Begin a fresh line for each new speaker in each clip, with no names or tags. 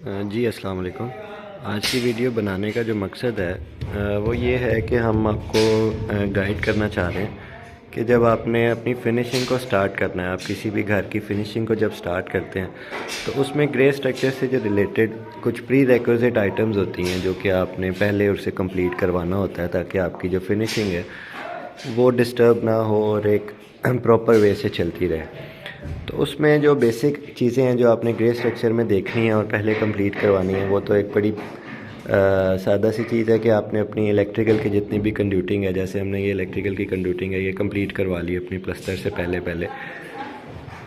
जी अस्सलाम वालेकुम। आज की वीडियो बनाने का जो मकसद है वो ये है कि हम आपको गाइड करना चाह रहे हैं कि जब आपने अपनी फ़िनिशिंग को स्टार्ट करना है, आप किसी भी घर की फ़िनिशिंग को जब स्टार्ट करते हैं तो उसमें ग्रे स्ट्रक्चर से जो रिलेटेड कुछ प्री रिक्विजिट आइटम्स होती हैं जो कि आपने पहले उससे कंप्लीट करवाना होता है ताकि आपकी जो फिनिशिंग है वो डिस्टर्ब ना हो और एक प्रॉपर वे से चलती रहे। तो उसमें जो बेसिक चीज़ें हैं जो आपने ग्रे स्ट्रक्चर में देखनी है और पहले कंप्लीट करवानी है वो तो एक बड़ी सादा सी चीज़ है कि आपने अपनी इलेक्ट्रिकल की जितनी भी कंड्यूटिंग है, जैसे हमने ये इलेक्ट्रिकल की कंड्यूटिंग है ये कंप्लीट करवा ली अपनी प्लस्तर से पहले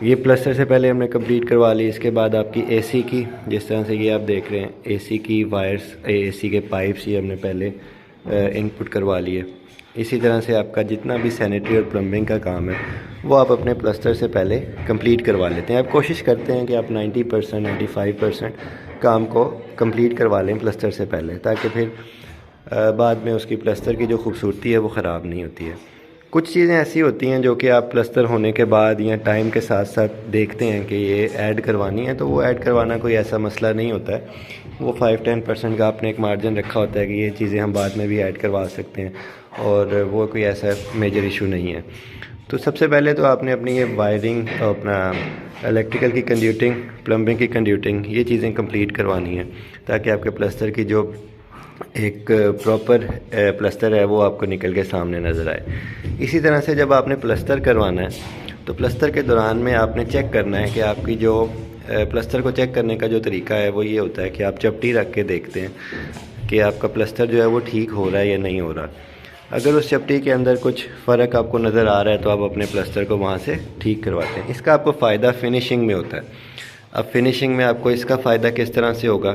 ये प्लस्तर से पहले हमने कंप्लीट करवा ली। इसके बाद आपकी एसी की, जिस तरह से ये आप देख रहे हैं एसी की वायर्स, एसी के पाइप्स ये हमने पहले इनपुट करवा लिए। इसी तरह से आपका जितना भी सैनिटरी और प्लम्बिंग का काम है वो आप अपने प्लस्तर से पहले कंप्लीट करवा लेते हैं। आप कोशिश करते हैं कि आप 90% 95% काम को कंप्लीट करवा लें प्लस्तर से पहले, ताकि फिर बाद में उसकी प्लस्तर की जो खूबसूरती है वो ख़राब नहीं होती है। कुछ चीज़ें ऐसी होती हैं जो कि आप प्लस्तर होने के बाद या टाइम के साथ साथ देखते हैं कि ये ऐड करवानी है, तो वो ऐड करवाना कोई ऐसा मसला नहीं होता है। वो 5-10% का आपने एक मार्जिन रखा होता है कि ये चीज़ें हम बाद में भी ऐड करवा सकते हैं और वो कोई ऐसा मेजर इशू नहीं है। तो सबसे पहले तो आपने अपनी ये वायरिंग, अपना इलेक्ट्रिकल की कंड्यूटिंग, प्लम्बिंग की कंड्यूटिंग, ये चीज़ें कंप्लीट करवानी है ताकि आपके प्लस्तर की जो एक प्रॉपर प्लस्तर है वो आपको निकल के सामने नज़र आए। इसी तरह से जब आपने प्लस्तर करवाना है तो प्लस्तर के दौरान में आपने चेक करना है कि आपकी जो प्लस्तर को चेक करने का जो तरीका है वो ये होता है कि आप चपटी रख के देखते हैं कि आपका प्लस्तर जो है वो ठीक हो रहा है या नहीं हो रहा। अगर उस चपटी के अंदर कुछ फ़र्क आपको नज़र आ रहा है तो आप अपने प्लस्तर को वहाँ से ठीक करवाते हैं। इसका आपको फ़ायदा फिनिशिंग में होता है। अब फिनिशिंग में आपको इसका फ़ायदा किस तरह से होगा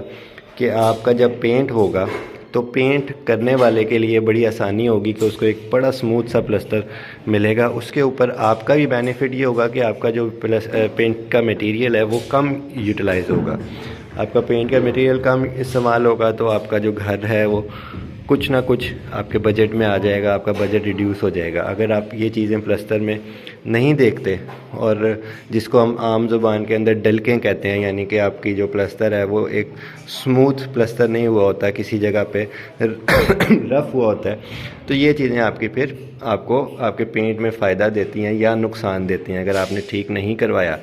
कि आपका जब पेंट होगा तो पेंट करने वाले के लिए बड़ी आसानी होगी कि उसको एक बड़ा स्मूथ सा प्लस्तर मिलेगा। उसके ऊपर आपका भी बेनिफिट ये होगा कि आपका जो पेंट का मटेरियल है वो कम यूटिलाइज़ होगा। आपका पेंट का मटेरियल कम इस्तेमाल होगा तो आपका जो घर है वो कुछ ना कुछ आपके बजट में आ जाएगा, आपका बजट रिड्यूस हो जाएगा। अगर आप ये चीज़ें प्लस्तर में नहीं देखते और जिसको हम आम ज़ुबान के अंदर डलकें कहते हैं, यानी कि आपकी जो प्लस्तर है वो एक स्मूथ प्लस्तर नहीं हुआ होता, किसी जगह पे रफ़ हुआ होता है, तो ये चीज़ें आपकी फिर आपको आपके पेंट में फ़ायदा देती हैं या नुकसान देती हैं। अगर आपने ठीक नहीं करवाया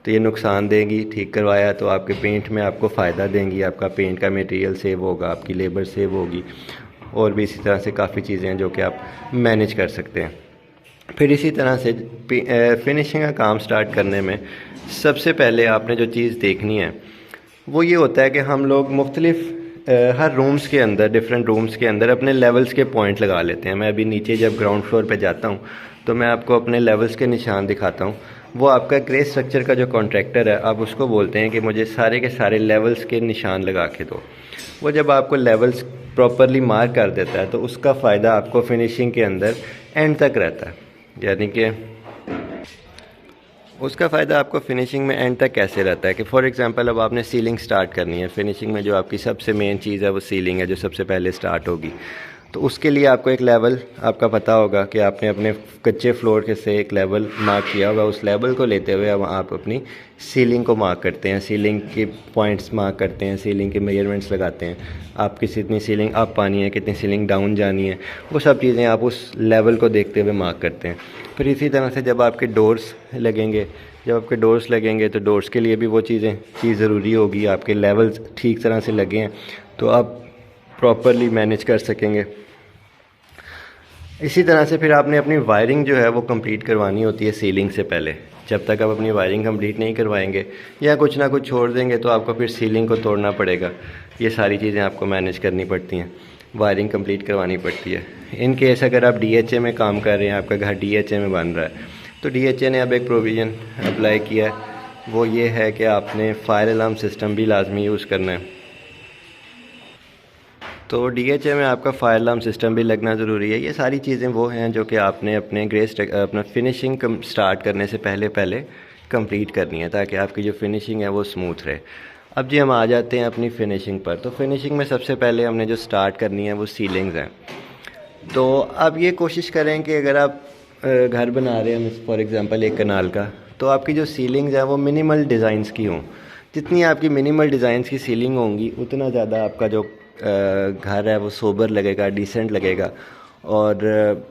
तो ये नुकसान देंगी, ठीक करवाया तो आपके पेंट में आपको फ़ायदा देंगी। आपका पेंट का मटेरियल सेव होगा, आपकी लेबर सेव होगी और भी इसी तरह से काफ़ी चीज़ें हैं जो कि आप मैनेज कर सकते हैं। फिर इसी तरह से फिनिशिंग का काम स्टार्ट करने में सबसे पहले आपने जो चीज़ देखनी है वो ये होता है कि हम लोग मुख्तलिफ़ हर रूम्स के अंदर, डिफरेंट रूम्स के अंदर अपने लेवल्स के पॉइंट लगा लेते हैं। मैं अभी नीचे जब ग्राउंड फ्लोर पे जाता हूँ तो मैं आपको अपने लेवल्स के निशान दिखाता हूँ। वो आपका ग्रे स्ट्रक्चर का जो कॉन्ट्रैक्टर है आप उसको बोलते हैं कि मुझे सारे के सारे लेवल्स के निशान लगा के दो। वो जब आपको लेवल्स प्रॉपरली मार्क कर देता है तो उसका फ़ायदा आपको फिनिशिंग के अंदर एंड तक रहता है। यानी कि उसका फ़ायदा आपको फिनिशिंग में एंड तक कैसे रहता है कि फॉर एग्जांपल अब आपने सीलिंग स्टार्ट करनी है। फिनिशिंग में जो आपकी सबसे मेन चीज़ है वो सीलिंग है, जो सबसे पहले स्टार्ट होगी। तो उसके लिए आपको एक लेवल आपका पता होगा कि आपने अपने कच्चे फ्लोर के से एक लेवल मार्क किया होगा। उस लेवल को लेते हुए अब आप अपनी सीलिंग को मार्क करते हैं, सीलिंग के पॉइंट्स मार्क करते हैं, सीलिंग के मेजरमेंट्स लगाते हैं। आपकी कितनी सीलिंग अप आनी है, कितनी सीलिंग डाउन जानी है, वो सब चीज़ें आप उस लेवल को देखते हुए मार्क करते हैं। फिर इसी तरह से जब आपके डोर्स लगेंगे, तो डोर्स के लिए भी वो चीज़ ज़रूरी होगी। आपके लेवल्स ठीक तरह से लगे हैं तो आप प्रॉपरली मैनेज कर सकेंगे। इसी तरह से फिर आपने अपनी वायरिंग जो है वो कंप्लीट करवानी होती है सीलिंग से पहले। जब तक आप अपनी वायरिंग कंप्लीट नहीं करवाएंगे या कुछ ना कुछ छोड़ देंगे तो आपको फिर सीलिंग को तोड़ना पड़ेगा। ये सारी चीज़ें आपको मैनेज करनी पड़ती हैं, वायरिंग कंप्लीट करवानी पड़ती है। इन केस अगर आप DHA में काम कर रहे हैं, आपका घर DHA में बन रहा है, तो DHA ने अब एक प्रोविज़न अप्लाई किया है, वो ये है कि आपने फायर अलार्म सिस्टम भी लाजमी यूज़ करना है। तो DHA में आपका फायर अलार्म सिस्टम भी लगना ज़रूरी है। ये सारी चीज़ें वो हैं जो कि आपने अपने अपना फिनिशिंग स्टार्ट करने से पहले कंप्लीट करनी है ताकि आपकी जो फिनिशिंग है वो स्मूथ रहे। अब जी हम आ जाते हैं अपनी फ़िनिशिंग पर। तो फिनिशिंग में सबसे पहले हमने जो स्टार्ट करनी है वो सीलिंग्स हैं। तो आप ये कोशिश करें कि अगर आप घर बना रहे हैं फॉर एग्ज़ाम्पल एक कनाल का, तो आपकी जो सीलिंग्स हैं वो मिनिमल डिज़ाइंस की हों, जितनी आपकी मिनिमल डिज़ाइंस की सीलिंग होंगी उतना ज़्यादा आपका जो घर है वो सोबर लगेगा, डिसेंट लगेगा और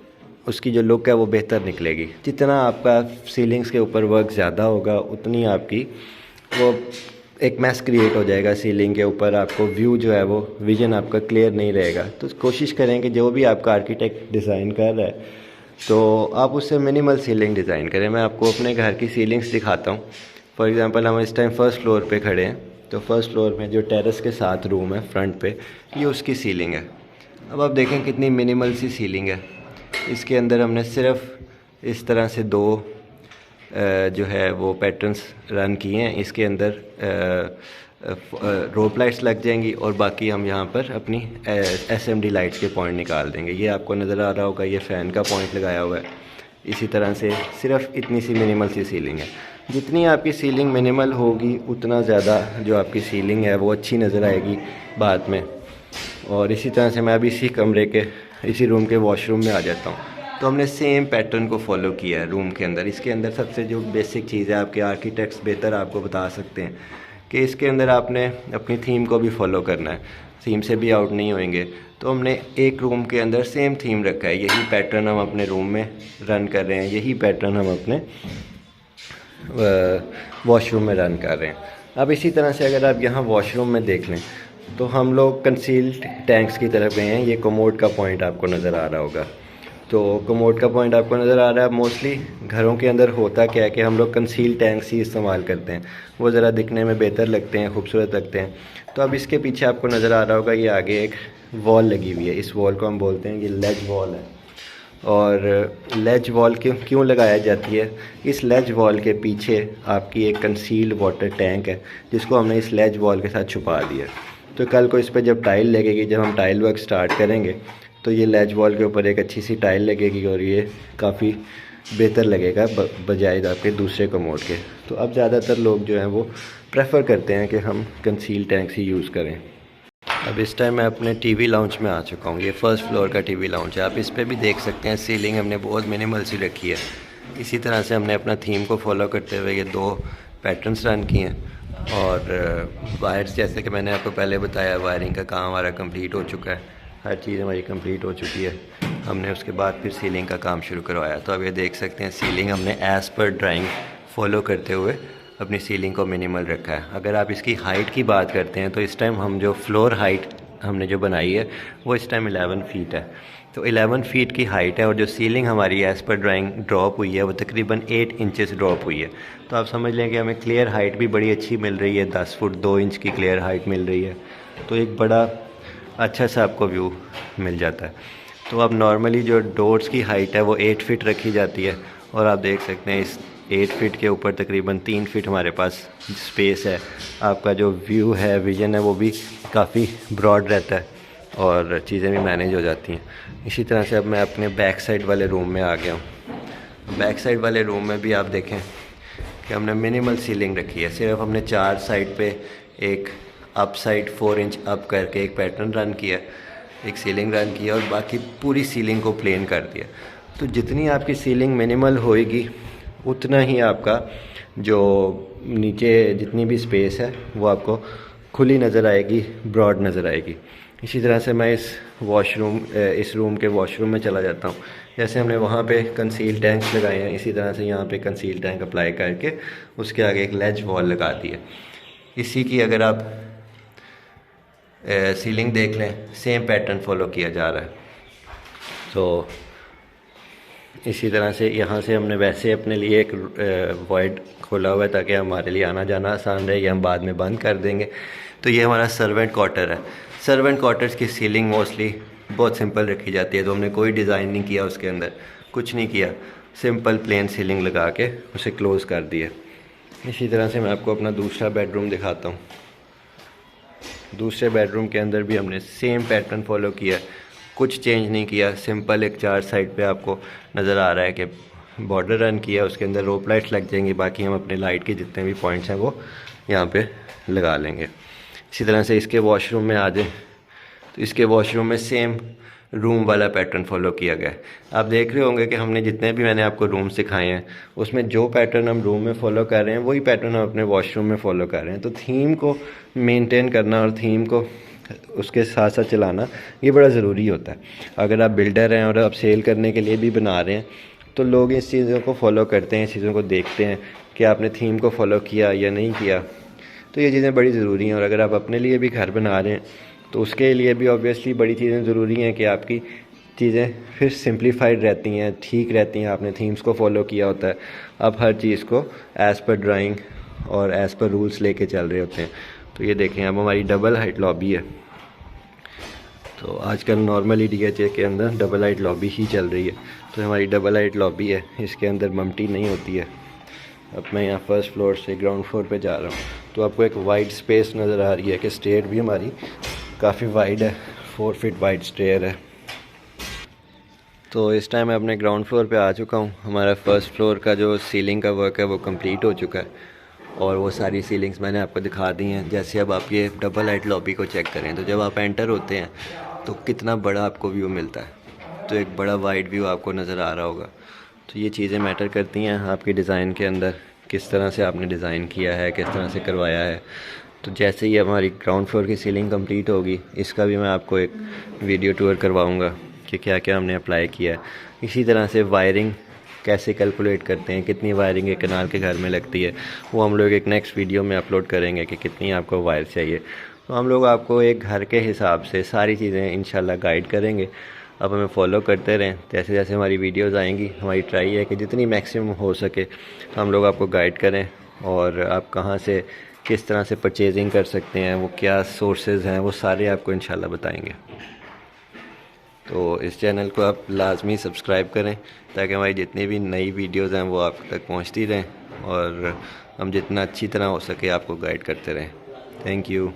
उसकी जो लुक है वो बेहतर निकलेगी। जितना आपका सीलिंग्स के ऊपर वर्क ज़्यादा होगा उतनी आपकी वो एक मैस क्रिएट हो जाएगा सीलिंग के ऊपर, आपको व्यू जो है वो विज़न आपका क्लियर नहीं रहेगा। तो कोशिश करें कि जो भी आपका आर्किटेक्ट डिज़ाइन कर रहा है तो आप उससे मिनिमल सीलिंग डिज़ाइन करें। मैं आपको अपने घर की सीलिंग्स दिखाता हूँ। फॉर एग्ज़ाम्पल हम इस टाइम फर्स्ट फ्लोर पे खड़े हैं, तो फर्स्ट फ्लोर में जो टेरेस के साथ रूम है फ्रंट पे, ये उसकी सीलिंग है। अब आप देखें कितनी मिनिमल सी सीलिंग है। इसके अंदर हमने सिर्फ इस तरह से दो जो है वो पैटर्न्स रन किए हैं। इसके अंदर रोप लाइट्स लग जाएंगी और बाकी हम यहाँ पर अपनी SMD लाइट्स के पॉइंट निकाल देंगे। ये आपको नज़र आ रहा होगा, ये फ़ैन का पॉइंट लगाया हुआ है। इसी तरह से सिर्फ इतनी सी मिनिमल सी सीलिंग है। जितनी आपकी सीलिंग मिनिमल होगी उतना ज़्यादा जो आपकी सीलिंग है वो अच्छी नज़र आएगी बाद में। और इसी तरह से मैं अभी इसी रूम के वॉशरूम में आ जाता हूँ। तो हमने सेम पैटर्न को फॉलो किया है रूम के अंदर। इसके अंदर सबसे जो बेसिक चीज़ है, आपके आर्किटेक्ट्स बेहतर आपको बता सकते हैं कि इसके अंदर आपने अपनी थीम को भी फॉलो करना है, थीम से भी आउट नहीं होंगे। तो हमने एक रूम के अंदर सेम थीम रखा है, यही पैटर्न हम अपने रूम में रन कर रहे हैं, यही पैटर्न हम अपने वॉशरूम में रन कर रहे हैं। अब इसी तरह से अगर आप यहाँ वॉशरूम में देख लें तो हम लोग कंसील्ड टैंक्स की तरफ गए हैं। ये कमोड का पॉइंट आपको नज़र आ रहा होगा। तो कमोड का पॉइंट आपको नज़र आ रहा है। मोस्टली घरों के अंदर होता क्या है कि हम लोग कंसील टैंक्स ही इस्तेमाल करते हैं, वो ज़रा दिखने में बेहतर लगते हैं, खूबसूरत लगते हैं। तो अब इसके पीछे आपको नज़र आ रहा होगा ये आगे एक वॉल लगी हुई है। इस वॉल को हम बोलते हैं ये लेज वॉल है। और लेज वॉल क्यों लगाया जाती है? इस लेज वॉल के पीछे आपकी एक कंसील्ड वाटर टैंक है जिसको हमने इस लेज वॉल के साथ छुपा दिया। तो कल को इस पर जब टाइल लगेगी, जब हम टाइल वर्क स्टार्ट करेंगे तो ये लेज वॉल के ऊपर एक अच्छी सी टाइल लगेगी और ये काफ़ी बेहतर लगेगा बजाय आपके दूसरे कमोड के। तो अब ज़्यादातर लोग जो हैं वो प्रेफर करते हैं कि हम कंसील टैंक्स ही यूज़ करें। अब इस टाइम मैं अपने टीवी लाउंज में आ चुका हूँ। ये फर्स्ट फ्लोर का टीवी लाउंज है। आप इस पर भी देख सकते हैं सीलिंग हमने बहुत मिनिमल सी रखी है। इसी तरह से हमने अपना थीम को फॉलो करते हुए ये दो पैटर्न्स रन किए हैं। और वायर्स, जैसे कि मैंने आपको पहले बताया, वायरिंग का काम हमारा कंप्लीट हो चुका है, हर चीज़ हमारी कंप्लीट हो चुकी है। हमने उसके बाद फिर सीलिंग का काम शुरू करवाया। तो अब ये देख सकते हैं सीलिंग हमने एज़ पर ड्राइंग फॉलो करते हुए अपनी सीलिंग को मिनिमल रखा है। अगर आप इसकी हाइट की बात करते हैं तो इस टाइम हम जो फ्लोर हाइट हमने जो बनाई है वो इस टाइम 11 फीट है। तो 11 फीट की हाइट है और जो सीलिंग हमारी एज़ पर ड्राइंग ड्रॉप हुई है वो तकरीबन 8 इंचेस ड्रॉप हुई है। तो आप समझ लें कि हमें क्लियर हाइट भी बड़ी अच्छी मिल रही है, 10 फुट 2 इंच की क्लियर हाइट मिल रही है। तो एक बड़ा अच्छा सा आपको व्यू मिल जाता है। तो अब नॉर्मली जो डोर्स की हाइट है वो 8 फीट रखी जाती है और आप देख सकते हैं इस 8 फीट के ऊपर तकरीबन 3 फीट हमारे पास स्पेस है। आपका जो व्यू है, विज़न है, वो भी काफ़ी ब्रॉड रहता है और चीज़ें भी मैनेज हो जाती हैं। इसी तरह से अब मैं अपने बैक साइड वाले रूम में आ गया हूँ। बैक साइड वाले रूम में भी आप देखें कि हमने मिनिमल सीलिंग रखी है। सिर्फ हमने 4 साइड पे एक अप साइड 4 इंच अप करके एक पैटर्न रन किया, एक सीलिंग रन किया और बाकी पूरी सीलिंग को प्लेन कर दिया। तो जितनी आपकी सीलिंग मिनिमल होएगी उतना ही आपका जो नीचे जितनी भी स्पेस है वो आपको खुली नज़र आएगी, ब्रॉड नज़र आएगी। इसी तरह से मैं इस रूम के वॉशरूम में चला जाता हूँ। जैसे हमने वहाँ पे कंसील टैंक लगाए हैं, इसी तरह से यहाँ पे कंसील टैंक अप्लाई करके उसके आगे एक लेज वॉल लगा दी है। इसी की अगर आप सीलिंग देख लें, सेम पैटर्न फॉलो किया जा रहा है। तो इसी तरह से यहाँ से हमने वैसे अपने लिए एक वॉइड खोला हुआ है ताकि हमारे लिए आना जाना आसान रहे, ये हम बाद में बंद कर देंगे। तो ये हमारा सर्वेंट क्वार्टर है। सर्वेंट क्वार्टर्स की सीलिंग मोस्टली बहुत सिंपल रखी जाती है। तो हमने कोई डिज़ाइन नहीं किया, उसके अंदर कुछ नहीं किया, सिंपल प्लेन सीलिंग लगा के उसे क्लोज़ कर दिया। इसी तरह से मैं आपको अपना दूसरा बेडरूम दिखाता हूँ। दूसरे बेडरूम के अंदर भी हमने सेम पैटर्न फॉलो किया, कुछ चेंज नहीं किया। सिंपल एक 4 साइड पे आपको नज़र आ रहा है कि बॉर्डर रन किया, उसके अंदर रोप लाइट्स लग जाएंगी। बाकी हम अपने लाइट के जितने भी पॉइंट्स हैं वो यहाँ पे लगा लेंगे। इसी तरह से इसके वॉशरूम में आ जाए तो इसके वॉशरूम में सेम रूम वाला पैटर्न फॉलो किया गया है। आप देख रहे होंगे कि हमने जितने भी मैंने आपको रूम सिखाए हैं उसमें जो पैटर्न हम रूम में फ़ॉलो कर रहे हैं वही पैटर्न हम अपने वॉशरूम में फ़ॉलो कर रहे हैं। तो थीम को मेंटेन करना और थीम को उसके साथ साथ चलाना ये बड़ा ज़रूरी होता है। अगर आप बिल्डर हैं और आप सेल करने के लिए भी बना रहे हैं तो लोग इस चीज़ों को फॉलो करते हैं, इस चीज़ों को देखते हैं कि आपने थीम को फॉलो किया या नहीं किया। तो ये चीज़ें बड़ी ज़रूरी हैं। और अगर आप अपने लिए भी घर बना रहे हैं तो उसके लिए भी ऑब्वियसली बड़ी चीज़ें ज़रूरी हैं कि आपकी चीज़ें फिर सिंप्लीफाइड रहती हैं, ठीक रहती हैं। आपने थीम्स को फॉलो किया होता है, आप हर चीज़ को एज़ पर ड्राइंग और एज़ पर रूल्स लेके चल रहे होते हैं। तो ये देखें, अब हमारी डबल हाइट लॉबी है। तो आजकल नॉर्मली DHA के अंदर डबल हाइट लॉबी ही चल रही है। तो हमारी डबल हाइट लॉबी है, इसके अंदर मम्टी नहीं होती है। अब मैं यहाँ फर्स्ट फ्लोर से ग्राउंड फ्लोर पे जा रहा हूँ तो आपको एक वाइड स्पेस नज़र आ रही है कि स्टेयर भी हमारी काफ़ी वाइड है, 4 फीट वाइड स्टेयर है। तो इस टाइम मैं अपने ग्राउंड फ्लोर पे आ चुका हूँ। हमारा फर्स्ट फ्लोर का जो सीलिंग का वर्क है वो कंप्लीट हो चुका है और वो सारी सीलिंग्स मैंने आपको दिखा दी हैं। जैसे अब आप ये डबल हाइट लॉबी को चेक करें तो जब आप एंटर होते हैं तो कितना बड़ा आपको व्यू मिलता है। तो एक बड़ा वाइड व्यू आपको नज़र आ रहा होगा। तो ये चीज़ें मैटर करती हैं आपके डिज़ाइन के अंदर, किस तरह से आपने डिज़ाइन किया है, किस तरह से करवाया है। तो जैसे ही हमारी ग्राउंड फ्लोर की सीलिंग कंप्लीट होगी, इसका भी मैं आपको एक वीडियो टूर करवाऊंगा कि क्या क्या हमने अप्लाई किया है। इसी तरह से वायरिंग कैसे कैलकुलेट करते हैं, कितनी वायरिंग एक कनाल के घर में लगती है, वो हम लोग एक नेक्स्ट वीडियो में अपलोड करेंगे कि कितनी आपको वायर चाहिए। तो हम लोग आपको एक घर के हिसाब से सारी चीज़ें इंशाल्लाह गाइड करेंगे। अब हमें फॉलो करते रहें। जैसे जैसे हमारी वीडियोज़ आएंगी, हमारी ट्राई है कि जितनी मैक्सिमम हो सके हम लोग आपको गाइड करें और आप कहाँ से किस तरह से परचेजिंग कर सकते हैं, वो क्या सोर्सेज हैं, वो सारे आपको इंशाल्लाह बताएंगे। तो इस चैनल को आप लाजमी सब्सक्राइब करें ताकि हमारी जितनी भी नई वीडियोज़ हैं वो आप तक पहुंचती रहें और हम जितना अच्छी तरह हो सके आपको गाइड करते रहें। Thank you.